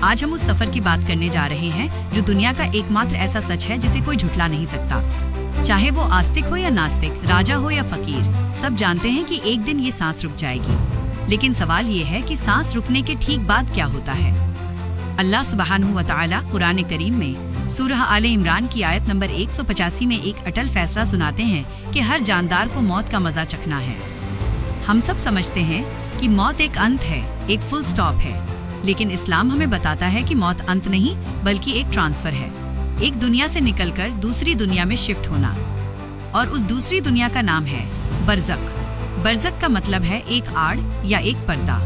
آج ہم اس سفر کی بات کرنے جا رہے ہیں جو دنیا کا ایک ماتر ایسا سچ ہے جسے کوئی جھٹلا نہیں سکتا. چاہے وہ آستک ہو یا ناستک، راجا ہو یا فقیر، سب جانتے ہیں کہ ایک دن یہ سانس رک جائے گی. لیکن سوال یہ ہے کہ سانس رکنے کے ٹھیک بعد کیا ہوتا ہے؟ اللہ سبحانہ و تعالی قرآن کریم میں سورہ آل عمران کی آیت نمبر 185 میں ایک اٹل فیصلہ سناتے ہیں کہ ہر جاندار کو موت کا مزہ چکھنا ہے. ہم سب سمجھتے ہیں کہ موت ایک انت ہے، ایک فل سٹاپ ہے، لیکن اسلام ہمیں بتاتا ہے کہ موت انت نہیں بلکہ ایک ٹرانسفر ہے. ایک دنیا سے نکل کر دوسری دنیا میں شفٹ ہونا. اور اس دوسری دنیا کا نام ہے برزخ. برزخ کا مطلب ہے ایک آڑ یا ایک پردہ.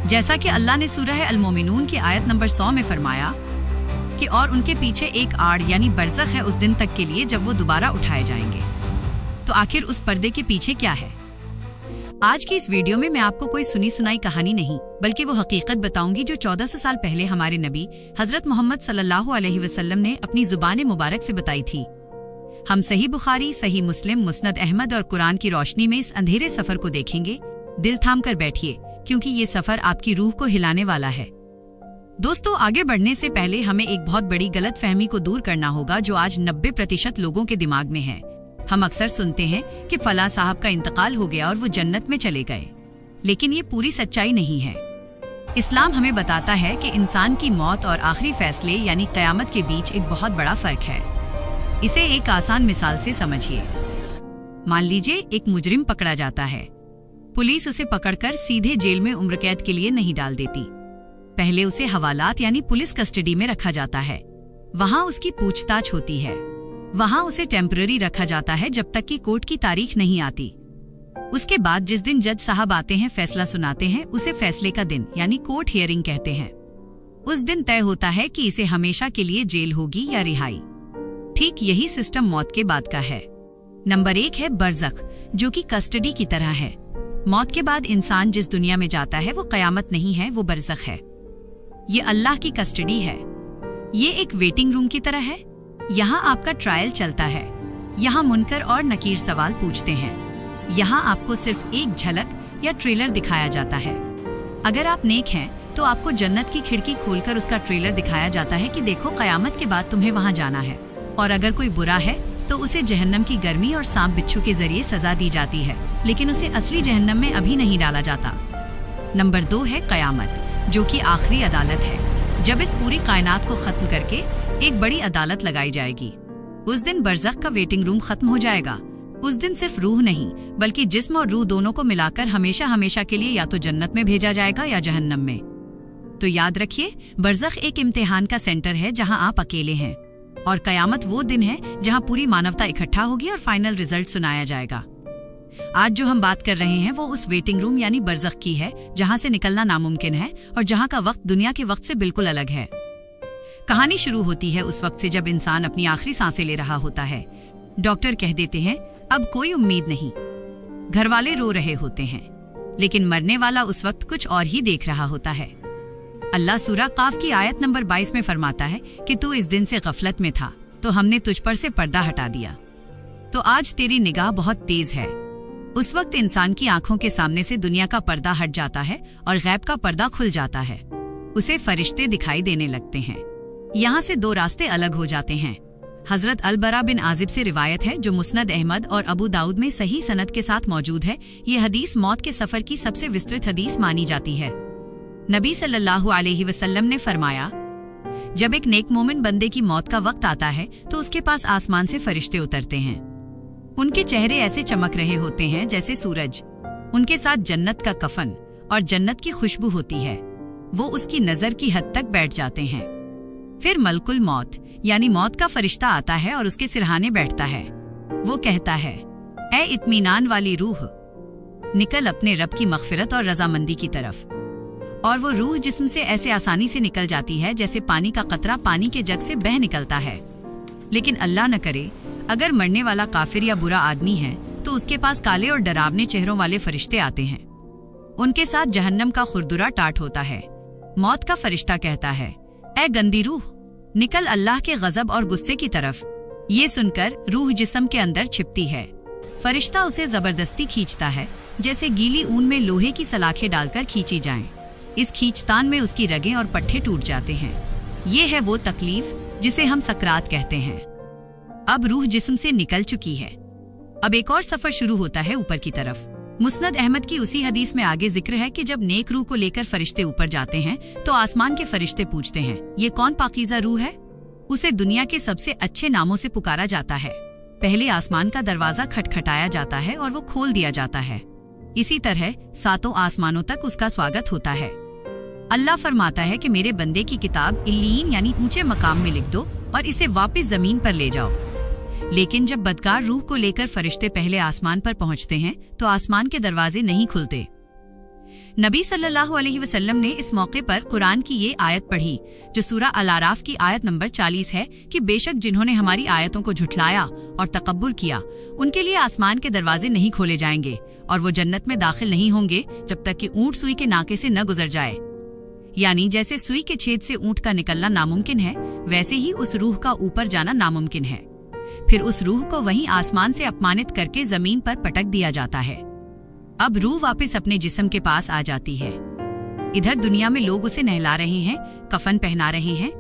جیسا کہ اللہ نے سورہ المومنون کی آیت نمبر 100 میں فرمایا کہ اور ان کے پیچھے ایک آڑ یعنی برزخ ہے اس دن تک کے لیے جب وہ دوبارہ اٹھائے جائیں گے. تو آخر اس پردے کے پیچھے کیا ہے؟ آج کی اس ویڈیو میں آپ کو کوئی سنی سنائی کہانی نہیں بلکہ وہ حقیقت بتاؤں گی جو 1400 سال پہلے ہمارے نبی حضرت محمد صلی اللہ علیہ وسلم نے اپنی زبان مبارک سے بتائی تھی. ہم صحیح بخاری، صحیح مسلم، مسند احمد اور قرآن کی روشنی میں اس اندھیرے سفر کو دیکھیں گے. دل تھام کر بیٹھیے کیونکہ یہ سفر آپ کی روح کو ہلانے والا ہے. دوستو، آگے بڑھنے سے پہلے ہمیں ایک بہت بڑی غلط فہمی کو دور کرنا ہوگا جو آج 90% لوگوں کے دماغ میں ہے. ہم اکثر سنتے ہیں کہ فلاں صاحب کا انتقال ہو گیا اور وہ جنت میں چلے گئے، لیکن یہ پوری سچائی نہیں ہے. اسلام ہمیں بتاتا ہے کہ انسان کی موت اور آخری فیصلے یعنی قیامت کے بیچ ایک بہت بڑا فرق ہے. اسے ایک آسان مثال سے سمجھیے. مان لیجئے ایک مجرم پکڑا جاتا ہے. پولیس اسے پکڑ کر سیدھے جیل میں عمر قید کے لیے نہیں ڈال دیتی. پہلے اسے حوالات یعنی پولیس کسٹڈی میں رکھا جاتا ہے. وہاں اس کی پوچھ تاچھ ہوتی ہے. وہاں اسے ٹیمپرری رکھا جاتا ہے جب تک کہ کورٹ کی تاریخ نہیں آتی. اس کے بعد جس دن جج صاحب آتے ہیں، فیصلہ سناتے ہیں، اسے فیصلے کا دن یعنی کورٹ ہیئرنگ کہتے ہیں. اس دن طے ہوتا ہے کہ اسے ہمیشہ کے لیے جیل ہوگی یا رہائی. ٹھیک یہی سسٹم موت کے بعد کا ہے. نمبر 1 ہے برزخ، جو کہ کسٹڈی کی طرح ہے. موت کے بعد انسان جس دنیا میں جاتا ہے وہ قیامت نہیں ہے، وہ برزخ ہے. یہ اللہ کی کسٹڈی ہے. یہ ایک ویٹنگ روم کی طرح ہے. یہاں آپ کا ٹرائل چلتا ہے. یہاں منکر اور نکیر سوال پوچھتے ہیں. یہاں آپ کو صرف ایک جھلک یا ٹریلر دکھایا جاتا ہے. اگر آپ نیک ہیں تو آپ کو جنت کی کھڑکی کھول کر اس کا ٹریلر دکھایا جاتا ہے کہ دیکھو قیامت کے بعد تمہیں وہاں جانا ہے. اور اگر کوئی برا ہے تو اسے جہنم کی گرمی اور سانپ بچھو کے ذریعے سزا دی جاتی ہے، لیکن اسے اصلی جہنم میں ابھی نہیں ڈالا جاتا. نمبر 2 ہے قیامت، جو کہ آخری عدالت ہے. جب اس پوری کائنات کو ختم کر کے ایک بڑی عدالت لگائی جائے گی، اس دن برزخ کا ویٹنگ روم ختم ہو جائے گا. اس دن صرف روح نہیں بلکہ جسم اور روح دونوں کو ملا کر ہمیشہ کے لیے یا تو جنت میں بھیجا جائے گا یا جہنم میں. تو یاد رکھیے، برزخ ایک امتحان کا سینٹر ہے جہاں آپ اکیلے ہیں، اور قیامت وہ دن ہے جہاں پوری مانوتا اکٹھا ہوگی اور فائنل رزلٹ سنایا جائے گا. آج جو ہم بات کر رہے ہیں وہ اس ویٹنگ روم یعنی برزخ کی ہے جہاں سے نکلنا ناممکن ہے اور جہاں کا وقت دنیا کے وقت سے بالکل الگ ہے. کہانی شروع ہوتی ہے اس وقت سے جب انسان اپنی آخری سانسیں لے رہا ہوتا ہے. ڈاکٹر کہہ دیتے ہیں اب کوئی امید نہیں. گھر والے رو رہے ہوتے ہیں، لیکن مرنے والا اس وقت کچھ اور ہی دیکھ رہا ہوتا ہے. اللہ سورہ قاف کی آیت نمبر 22 میں فرماتا ہے کہ تو اس دن سے غفلت میں تھا تو ہم نے تجھ پر سے پردہ ہٹا دیا. تو آج تیری نگاہ بہت تیز ہے. اس وقت انسان کی آنکھوں کے سامنے سے دنیا کا پردہ ہٹ جاتا ہے اور غیب کا پردہ کھل جاتا ہے. اسے فرشتے دکھائی دینے لگتے ہیں. یہاں سے 2 راستے الگ ہو جاتے ہیں. حضرت البرا بن عازب سے روایت ہے جو مسند احمد اور ابو داؤد میں صحیح سند کے ساتھ موجود ہے. یہ حدیث موت کے سفر کی سب سے وسترت حدیث مانی جاتی ہے. نبی صلی اللہ علیہ وسلم نے فرمایا، جب ایک نیک مومن بندے کی موت کا وقت آتا ہے تو اس کے پاس آسمان سے فرشتے اترتے ہیں. ان کے چہرے ایسے چمک رہے ہوتے ہیں جیسے سورج. ان کے ساتھ جنت کا کفن اور جنت کی خوشبو ہوتی ہے. وہ اس کی نظر کی حد تک بیٹھ جاتے ہیں. پھر ملک الموت یعنی موت کا فرشتہ آتا ہے اور اس کے سرہانے بیٹھتا ہے. وہ کہتا ہے، اے اطمینان والی روح، نکل اپنے رب کی مغفرت اور رضامندی کی طرف. اور وہ روح جسم سے ایسے آسانی سے نکل جاتی ہے جیسے پانی کا قطرہ پانی کے جگ سے بہہ نکلتا ہے. لیکن اللہ نہ کرے اگر مرنے والا کافر یا برا آدمی ہے تو اس کے پاس کالے اور ڈراونے چہروں والے فرشتے آتے ہیں. ان کے ساتھ جہنم کا خردرہ ٹاٹ ہوتا ہے. موت کا فرشتہ کہتا ہے، اے گندی روح، نکل اللہ کے غضب اور غصے کی طرف. یہ سن کر روح جسم کے اندر چھپتی ہے. فرشتہ اسے زبردستی کھینچتا ہے جیسے گیلی اون میں لوہے کی سلاخیں ڈال کر کھینچی جائیں. इस खींचतान में उसकी रगें और पट्टे टूट जाते हैं। ये है वो तकलीफ जिसे हम सकरात कहते हैं। अब रूह जिस्म से निकल चुकी है। अब एक और सफर शुरू होता है ऊपर की तरफ। मुस्नद अहमद की उसी हदीस में आगे जिक्र है कि जब नेक रूह को लेकर फरिश्ते ऊपर जाते हैं तो आसमान के फरिश्ते पूछते हैं, ये कौन पाकीज़ा रूह है? उसे दुनिया के सबसे अच्छे नामों से पुकारा जाता है। पहले आसमान का दरवाजा खटखटाया जाता है और वो खोल दिया जाता है। इसी तरह 7 आसमानों तक उसका स्वागत होता है। अल्लाह फरमाता है कि मेरे बंदे की किताब इल्लीन यानी ऊंचे मकाम में लिख दो और इसे वापस जमीन पर ले जाओ। लेकिन जब बदकार रूह को लेकर फरिश्ते पहले आसमान पर पहुंचते हैं तो आसमान के दरवाजे नहीं खुलते। नबी सल्लल्लाहु अलैहि वसल्लम ने इस मौके पर कुरान की ये आयत पढ़ी जो सूरा अल-आराफ की आयत नंबर 40 है कि बेशक जिन्होंने हमारी आयतों को झुठलाया और तकब्बुर किया उनके लिए आसमान के दरवाजे नहीं खोले जाएंगे और वो जन्नत में दाखिल नहीं होंगे जब तक कि ऊंट सुई के नाके से न गुजर जाए। यानी जैसे सुई के छेद से ऊंट का निकलना नामुमकिन है, वैसे ही उस रूह का ऊपर जाना नामुमकिन है। फिर उस रूह को वहीं आसमान से अपमानित करके जमीन पर पटक दिया जाता है। अब रूह वापस अपने जिस्म के पास आ जाती है। इधर दुनिया में लोग उसे नहला रहे हैं, कफन पहना रहे हैं,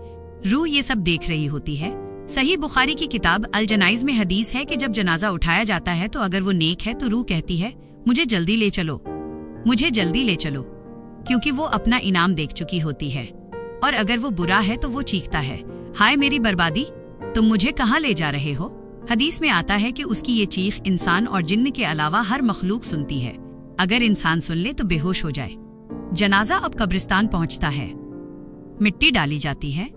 रूह ये सब देख रही होती है। सही बुखारी की किताब अल जनाइज में हदीस है कि जब जनाजा उठाया जाता है तो अगर वो नेक है तो रूह कहती है, मुझे जल्दी ले चलो, मुझे जल्दी ले चलो, क्योंकि वो अपना इनाम देख चुकी होती है। और अगर वो बुरा है तो वो चीखता है, हाय मेरी बर्बादी, तुम मुझे कहाँ ले जा रहे हो? हदीस में आता है कि उसकी ये चीख इंसान और जिन्न के अलावा हर मखलूक सुनती है। अगर इंसान सुन ले तो बेहोश हो जाए। जनाजा अब कब्रिस्तान पहुंचता है, मिट्टी डाली जाती है।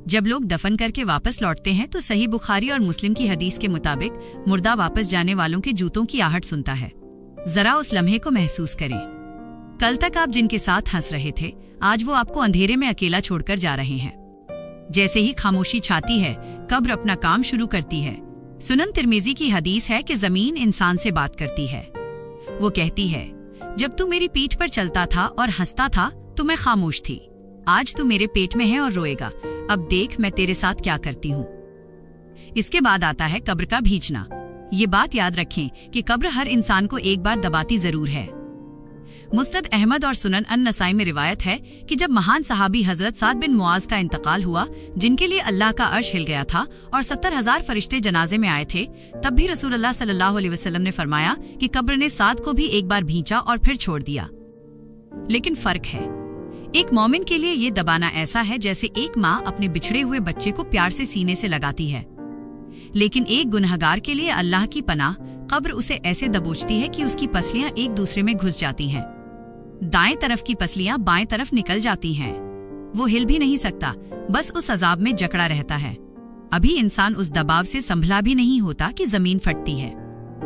जब लोग दफन करके वापस लौटते हैं तो सही बुखारी और मुस्लिम की हदीस के मुताबिक मुर्दा वापस जाने वालों के जूतों की आहट सुनता है। जरा उस लम्हे को महसूस करें। कल तक आप जिनके साथ हंस रहे थे, आज वो आपको अंधेरे में अकेला छोड़कर जा रहे हैं। जैसे ही खामोशी छाती है, कब्र अपना काम शुरू करती है। सुनन तिर्मिजी की हदीस है कि जमीन इंसान से बात करती है। वो कहती है, जब तू मेरी पीठ पर चलता था और हंसता था तो मैं खामोश थी। आज तू मेरे पेट में है और रोएगा। अब देख मैं तेरे साथ क्या करती हूँ। इसके बाद आता है कब्र का भींचना। ये बात याद रखें कि कब्र हर इंसान को एक बार दबाती जरूर है। मुस्नद अहमद और सुनन अन नसाई में रिवायत है कि जब महान सहाबी हजरत साद बिन मुआज का इंतकाल हुआ, जिनके लिए अल्लाह का अर्श हिल गया था और 70,000 फरिश्ते जनाजे में आए थे, तब भी रसूलुल्लाह सल्लल्लाहु अलैहि वसल्लम ने फरमाया कि कब्र ने साद को भी एक बार भींचा और फिर छोड़ दिया। लेकिन फर्क है, एक मोमिन के लिए ये दबाना ऐसा है जैसे एक माँ अपने बिछड़े हुए बच्चे को प्यार से सीने से लगाती है। लेकिन एक गुनहगार के लिए अल्लाह की पनाह, कब्र उसे ऐसे दबोचती है कि उसकी पसलियां एक दूसरे में घुस जाती हैं। दाएं तरफ की पसलियां बाएं तरफ निकल जाती हैं। वो हिल भी नहीं सकता, बस उस अजाब में जकड़ा रहता है। अभी इंसान उस दबाव से संभला भी नहीं होता कि जमीन फटती है।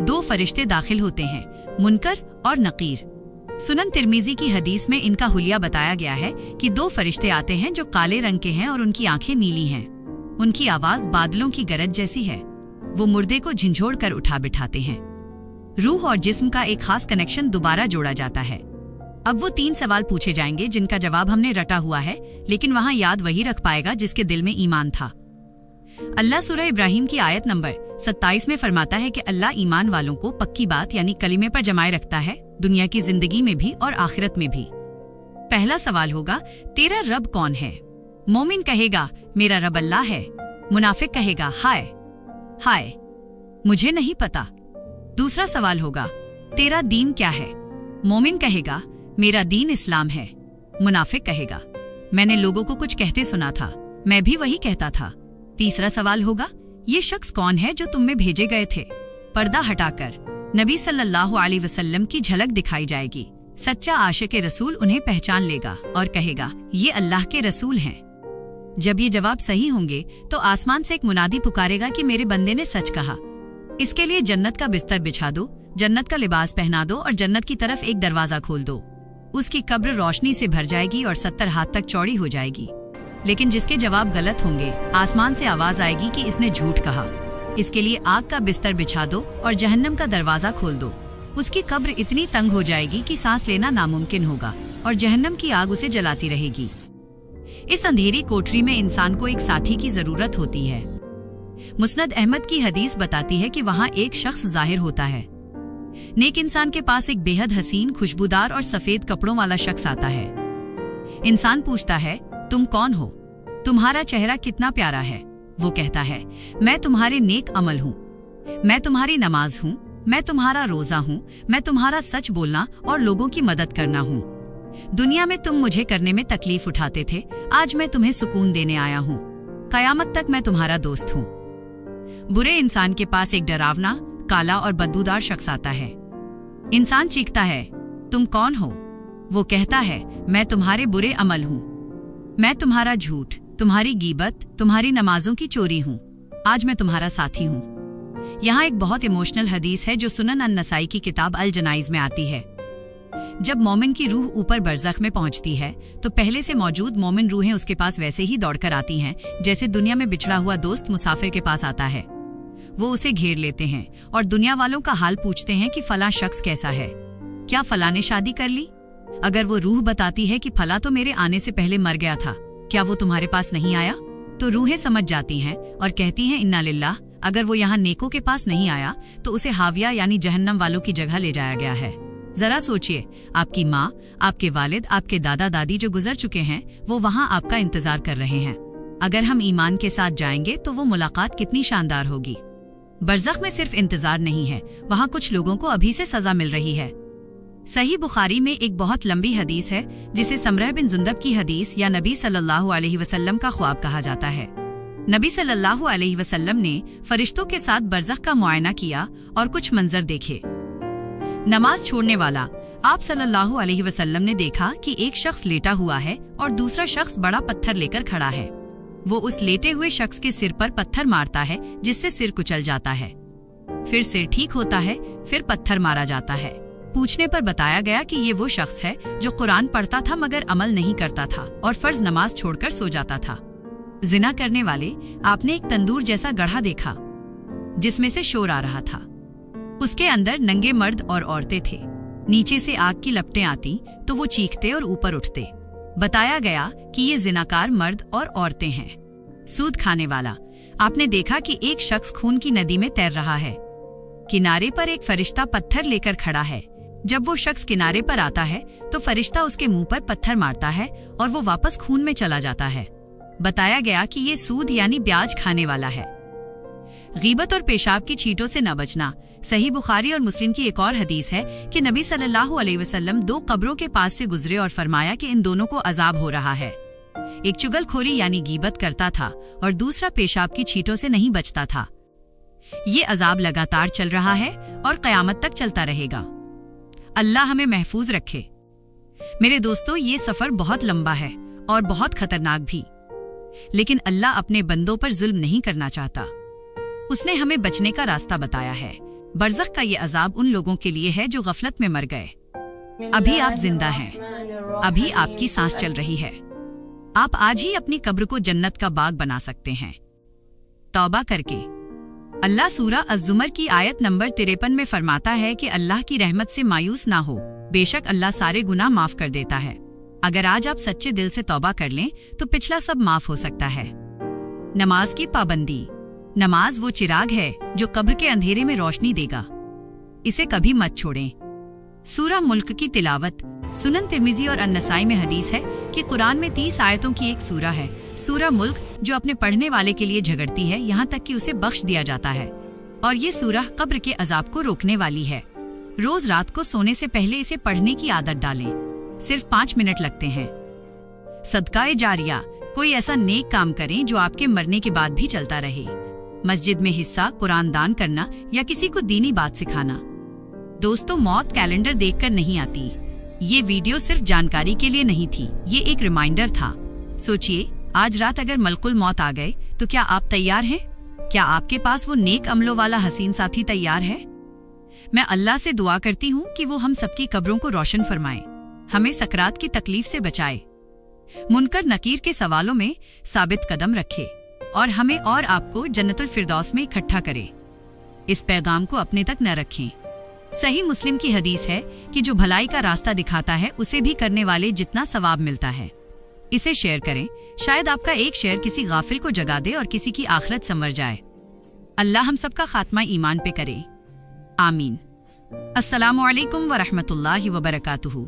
2 फरिश्ते दाखिल होते हैं, मुनकर और नकीर। सुनन तिर्मिजी की हदीस में इनका हुलिया बताया गया है कि 2 फरिश्ते आते हैं जो काले रंग के हैं और उनकी आंखें नीली हैं। उनकी आवाज बादलों की गरज जैसी है। वो मुर्दे को झंझोड़ कर उठा बिठाते हैं। रूह और जिस्म का एक खास कनेक्शन दोबारा जोड़ा जाता है। अब वो 3 सवाल पूछे जाएंगे जिनका जवाब हमने रटा हुआ है, लेकिन वहाँ याद वही रख पाएगा जिसके दिल में ईमान था। अल्लाह सूरह इब्राहिम की आयत नंबर 27 में फरमाता है कि अल्लाह ईमान वालों को पक्की बात यानी कलीमे पर जमाए रखता है, दुनिया की जिंदगी में भी और आखिरत में भी। पहला सवाल होगा, तेरा रब कौन है? मोमिन कहेगा, मेरा रब अल्लाह है। मुनाफिक कहेगा, हाय हाय मुझे नहीं पता। दूसरा सवाल होगा, तेरा दीन क्या है? मोमिन कहेगा, मेरा दीन इस्लाम है। मुनाफिक कहेगा, मैंने लोगों को कुछ कहते सुना था, मैं भी वही कहता था। तीसरा सवाल होगा, ये शख्स कौन है जो तुम में भेजे गए थे? पर्दा हटाकर नबी सल्लल्लाहु अलैहि वसल्लम की झलक दिखाई जाएगी। सच्चा आशिक रसूल उन्हें पहचान लेगा और कहेगा, ये अल्लाह के रसूल हैं। जब ये जवाब सही होंगे तो आसमान से एक मुनादी पुकारेगा कि मेरे बंदे ने सच कहा। इसके लिए जन्नत का बिस्तर बिछा दो, जन्नत का लिबास पहना दो और जन्नत की तरफ एक दरवाजा खोल दो। उसकी कब्र रोशनी से भर जाएगी और 70 हाथ तक चौड़ी हो जाएगी। लेकिन जिसके जवाब गलत होंगे, आसमान से आवाज आएगी कि इसने झूठ कहा। इसके लिए आग का बिस्तर बिछा दो और जहन्नम का दरवाजा खोल दो। उसकी कब्र इतनी तंग हो जाएगी कि सांस लेना नामुमकिन होगा और जहन्नम की आग उसे जलाती रहेगी। इस अंधेरी कोठरी में इंसान को एक साथी की जरूरत होती है। मुस्नद अहमद की हदीस बताती है कि वहाँ एक शख्स जाहिर होता है। नेक इंसान के पास एक बेहद हसीन, खुशबूदार और सफेद कपड़ों वाला शख्स आता है। इंसान पूछता है, तुम कौन हो? तुम्हारा चेहरा कितना प्यारा है। वो कहता है, मैं तुम्हारे नेक अमल हूँ, मैं तुम्हारी नमाज हूँ, मैं तुम्हारा रोजा हूँ, मैं तुम्हारा सच बोलना और लोगों की मदद करना हूँ। दुनिया में तुम मुझे करने में तकलीफ उठाते थे, आज मैं तुम्हें सुकून देने आया हूँ। कयामत तक मैं तुम्हारा दोस्त हूँ। बुरे इंसान के पास एक डरावना, काला और बदबूदार शख्स आता है। इंसान चीखता है, तुम कौन हो? वो कहता है, मैं तुम्हारे बुरे अमल हूँ, मैं तुम्हारा झूठ, तुम्हारी गीबत, तुम्हारी नमाजों की चोरी हूँ। आज मैं तुम्हारा साथी हूँ। यहाँ एक बहुत इमोशनल हदीस है जो सुनन अन-नसाई की किताब अल जनाइज में आती है। जब मोमिन की रूह ऊपर बरज़ख में पहुंचती है तो पहले से मौजूद मोमिन रूहें उसके पास वैसे ही दौड़कर आती हैं जैसे दुनिया में बिछड़ा हुआ दोस्त मुसाफिर के पास आता है। वो उसे घेर लेते हैं और दुनिया वालों का हाल पूछते हैं कि फलां शख्स कैसा है, क्या फलां ने शादी कर ली? अगर वो रूह बताती है कि फला तो मेरे आने से पहले मर गया था, क्या वो तुम्हारे पास नहीं आया? तो रूहें समझ जाती हैं और कहती हैं, इन्ना लिल्लाह, अगर वो यहाँ नेकों के पास नहीं आया तो उसे हाविया यानी जहन्नम वालों की जगह ले जाया गया है। जरा सोचिए, आपकी माँ, आपके वालिद, आपके दादा दादी जो गुजर चुके हैं वो वहाँ आपका इंतजार कर रहे हैं। अगर हम ईमान के साथ जाएंगे तो वो मुलाकात कितनी शानदार होगी। बरज़ख में सिर्फ इंतजार नहीं है, वहाँ कुछ लोगों को अभी से सजा मिल रही है। सही बुखारी में एक बहुत लंबी हदीस है जिसे समरह बिन जुंदब की हदीस या नबी सल्लल्लाहु अलैहि वसल्लम का ख्वाब कहा जाता है। नबी सल्लल्लाहु अलैहि वसल्लम ने फरिश्तों के साथ बरज़ख का मुआयना किया और कुछ मंजर देखे। नमाज छोड़ने वाला, आप सल्लल्लाहु अलैहि वसल्लम ने देखा कि एक शख्स लेटा हुआ है और दूसरा शख्स बड़ा पत्थर लेकर खड़ा है। वो उस लेटे हुए शख्स के सिर पर पत्थर मारता है जिससे सिर कुचल जाता है। फिर सिर ठीक होता है, फिर पत्थर मारा जाता है। पूछने पर बताया गया कि ये वो शख्स है जो कुरान पढ़ता था मगर अमल नहीं करता था और फर्ज नमाज छोड़कर सो जाता था। जिना करने वाले, आपने एक तंदूर जैसा गढ़ा देखा जिसमें से शोर आ रहा था। उसके अंदर नंगे मर्द और औरतें थे। नीचे से आग की लपटें आती तो वो चीखते और ऊपर उठते। बताया गया कि ये जिनाकार मर्द और औरतें हैं। सूद खाने वाला, आपने देखा कि एक शख्स खून की नदी में तैर रहा है। किनारे पर एक फरिश्ता पत्थर लेकर खड़ा है। जब वो शख्स किनारे पर आता है तो फरिश्ता उसके मुंह पर पत्थर मारता है और वो वापस खून में चला जाता है। बताया गया कि ये सूद यानी ब्याज खाने वाला है। गीबत और पेशाब की छींटों से न बचना। सही बुखारी और मुस्लिम की एक और हदीस है कि नबी सल्लल्लाहु अलैहि वसल्लम दो कब्रों के पास से गुजरे और फरमाया कि इन दोनों को अजाब हो रहा है। एक चुगलखोरी यानी गीबत करता था और दूसरा पेशाब की छींटों से नहीं बचता था। ये अजाब लगातार चल रहा है और कयामत तक चलता रहेगा। अल्लाह हमें महफूज रखे। मेरे दोस्तों, ये सफर बहुत लंबा है और बहुत खतरनाक भी, लेकिन अल्लाह अपने बंदों पर जुल्म नहीं करना चाहता। उसने हमें बचने का रास्ता बताया है। बरज़ख का ये अजाब उन लोगों के लिए है जो गफलत में मर गए। अभी आप जिंदा हैं, अभी आपकी सांस चल रही है। आप आज ही अपनी कब्र को जन्नत का बाग बना सकते हैं तौबा करके। अल्लाह सूरा अज़्ज़ुमर की आयत नंबर 53 में फरमाता है कि अल्लाह की रहमत से मायूस ना हो, बेशक अल्लाह सारे गुनाह माफ कर देता है। अगर आज आप सच्चे दिल से तौबा कर लें तो पिछला सब माफ हो सकता है। नमाज की पाबंदी। नमाज वो चिराग है जो कब्र के अंधेरे में रोशनी देगा, इसे कभी मत छोड़ें। सूरा मुल्क की तिलावत। सुनन तिर्मिज़ी और अन-नसाई में हदीस है कि कुरान में 30 आयतों की एक सूरा है सूरा मुल्क, जो अपने पढ़ने वाले के लिए झगड़ती है यहाँ तक कि उसे बख्श दिया जाता है। और ये सूरा कब्र के अजाब को रोकने वाली है। रोज रात को सोने से पहले इसे पढ़ने की आदत डालें। सिर्फ 5 मिनट लगते हैं। सदकाए जारिया, कोई ऐसा नेक काम करें जो आपके मरने के बाद भी चलता रहे। मस्जिद में हिस्सा, कुरान दान करना या किसी को दीनी बात सिखाना। दोस्तों, मौत कैलेंडर देखकर नहीं आती। ये वीडियो सिर्फ जानकारी के लिए नहीं थी, ये एक रिमाइंडर था। सोचिए, आज रात अगर मलकुल मौत आ गए तो क्या आप तैयार हैं? क्या आपके पास वो नेक अमलों वाला हसीन साथी तैयार है? मैं अल्लाह से दुआ करती हूँ कि वो हम सबकी कब्रों को रोशन फरमाए, हमें सकरात की तकलीफ से बचाए, मुनकर नकीर के सवालों में साबित कदम रखे और हमें और आपको जन्नतुल फिरदौस में इकट्ठा करे। इस पैगाम को अपने तक न रखें। सही मुस्लिम की हदीस है कि जो भलाई का रास्ता दिखाता है उसे भी करने वाले जितना सवाब मिलता है। इसे शेयर करें, शायद आपका एक शेयर किसी गाफिल को जगा दे और किसी की आखिरत संवर जाए। अल्लाह हम सबका खात्मा ईमान पे करे, आमीन। अस्सलामु अलैकुम व रहमतुल्लाहि व बरकातुहू।